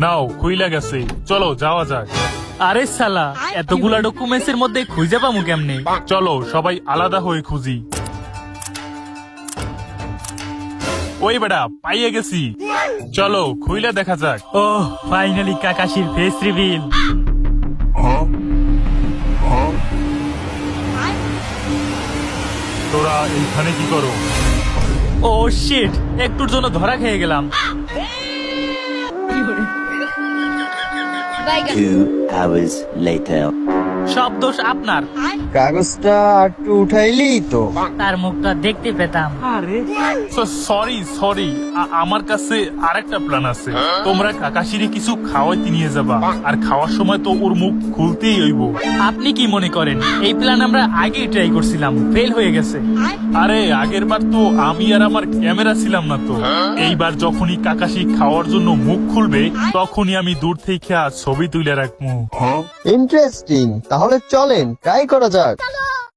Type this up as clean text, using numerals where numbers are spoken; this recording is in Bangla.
নাও খুইলা গেছে, চলো যাওয়া যাক। আরে শালা, এতগুলা ডকুমেন্টস এর মধ্যে খুঁজে পামু কেমনে? চলো সবাই আলাদা হয়ে খুঁজি। ওই বেটা, পাইয়ে গেছি, চলো খুইলা দেখা যাক। ও ফাইনালি কাকাশির ফেস রিভিল। তোরা এইখানে কি করো? ও শিট, একটুর জন্য ধরা খেয়ে গেলাম। 2 hours later. সব দোষ আপনার। কাগজটা একটু উঠাইলেই তো। তার মুখটা দেখতে পেতাম। সরি, আমার কাছে আরেকটা প্ল্যান আছে। তোমরা কাকাশিরে কিছু খাওয়াইতে নিয়ে যাবা, আর খাওয়ার সময় তো ওর মুখ খুলতেই হইব। আপনি কি মনে করেন এই প্ল্যান আমরা আগেই ট্রাই করছিলাম, ফেল হয়ে গেছে? আরে আগের বার তো আমি আর আমার ক্যামেরা ছিলাম না তো। এইবার যখনই কাকাশি খাওয়ার জন্য মুখ খুলবে, তখনই আমি দূর থেকে ছবি তুলে রাখবো। ইন্টারেস্টিং, তাহলে চলেন ট্রাই করা যাক।